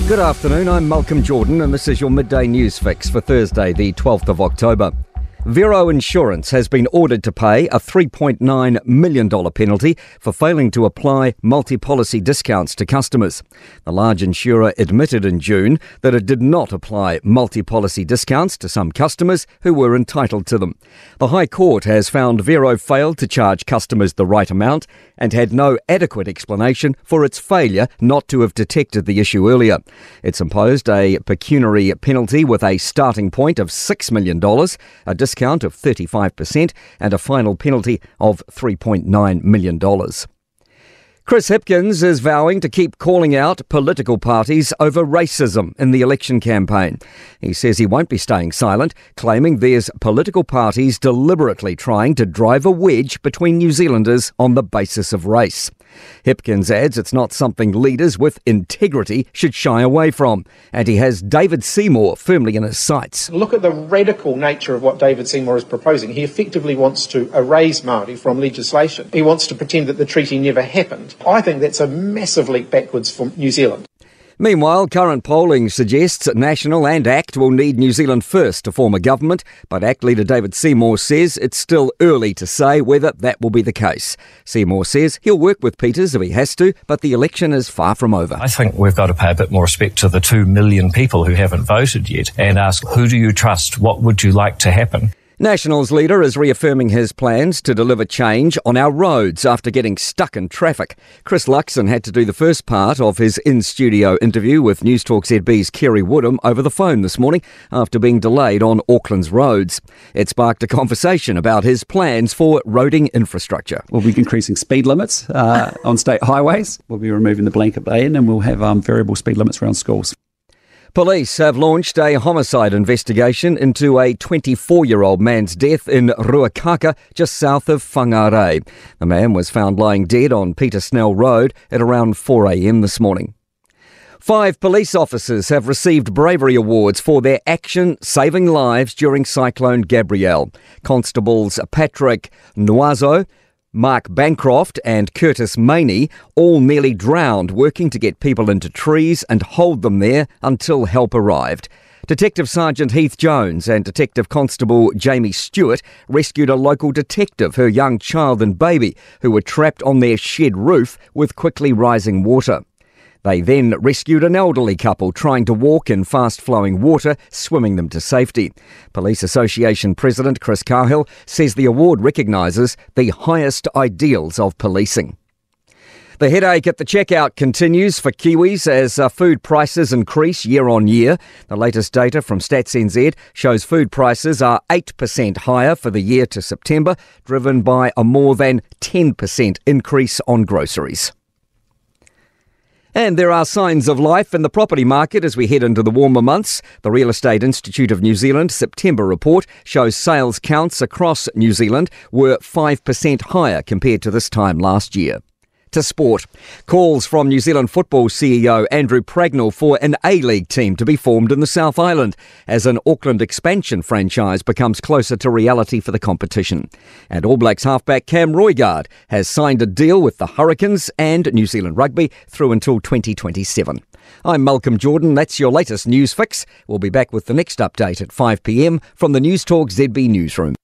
Good afternoon, I'm Malcolm Jordan and this is your midday news fix for Thursday the 12th of October. Vero Insurance has been ordered to pay a $3.9 million penalty for failing to apply multi-policy discounts to customers. The large insurer admitted in June that it did not apply multi-policy discounts to some customers who were entitled to them. The High Court has found Vero failed to charge customers the right amount and had no adequate explanation for its failure not to have detected the issue earlier. It's imposed a pecuniary penalty with a starting point of $6 million, a discount of 35% and a final penalty of $3.9 million. Chris Hipkins is vowing to keep calling out political parties over racism in the election campaign. He says he won't be staying silent, claiming there's political parties deliberately trying to drive a wedge between New Zealanders on the basis of race. Hipkins adds it's not something leaders with integrity should shy away from, and he has David Seymour firmly in his sights. Look at the radical nature of what David Seymour is proposing. He effectively wants to erase Māori from legislation. He wants to pretend that the treaty never happened. I think that's a massive leap backwards for New Zealand. Meanwhile, current polling suggests National and ACT will need New Zealand first to form a government, but ACT leader David Seymour says it's still early to say whether that will be the case. Seymour says he'll work with Peters if he has to, but the election is far from over. I think we've got to pay a bit more respect to the 2 million people who haven't voted yet and ask, who do you trust? What would you like to happen? Nationals leader is reaffirming his plans to deliver change on our roads after getting stuck in traffic. Chris Luxon had to do the first part of his in-studio interview with Newstalk ZB's Kerry Woodham over the phone this morning after being delayed on Auckland's roads. It sparked a conversation about his plans for roading infrastructure. We'll be increasing speed limits on state highways. We'll be removing the blanket ban and we'll have variable speed limits around schools. Police have launched a homicide investigation into a 24-year-old man's death in Ruakaka, just south of Whangarei. The man was found lying dead on Peter Snell Road at around 4 a.m. this morning. 5 police officers have received bravery awards for their action saving lives during Cyclone Gabrielle. Constables Patrick Nwazo, Mark Bancroft and Curtis Maney all nearly drowned working to get people into trees and hold them there until help arrived. Detective Sergeant Heath Jones and Detective Constable Jamie Stewart rescued a local detective, her young child and baby, who were trapped on their shed roof with quickly rising water. They then rescued an elderly couple trying to walk in fast-flowing water, swimming them to safety. Police Association President Chris Cahill says the award recognises the highest ideals of policing. The headache at the checkout continues for Kiwis as food prices increase year on year. The latest data from Stats NZ shows food prices are 8% higher for the year to September, driven by a more than 10% increase on groceries. And there are signs of life in the property market as we head into the warmer months. The Real Estate Institute of New Zealand September report shows sales counts across New Zealand were 5% higher compared to this time last year. To sport, calls from New Zealand football CEO Andrew Pragnell for an A-League team to be formed in the South Island as an Auckland expansion franchise becomes closer to reality for the competition. And All Blacks halfback Cam Roigard has signed a deal with the Hurricanes and New Zealand Rugby through until 2027. I'm Malcolm Jordan. That's your latest news fix. We'll be back with the next update at 5 p.m. from the Newstalk ZB newsroom.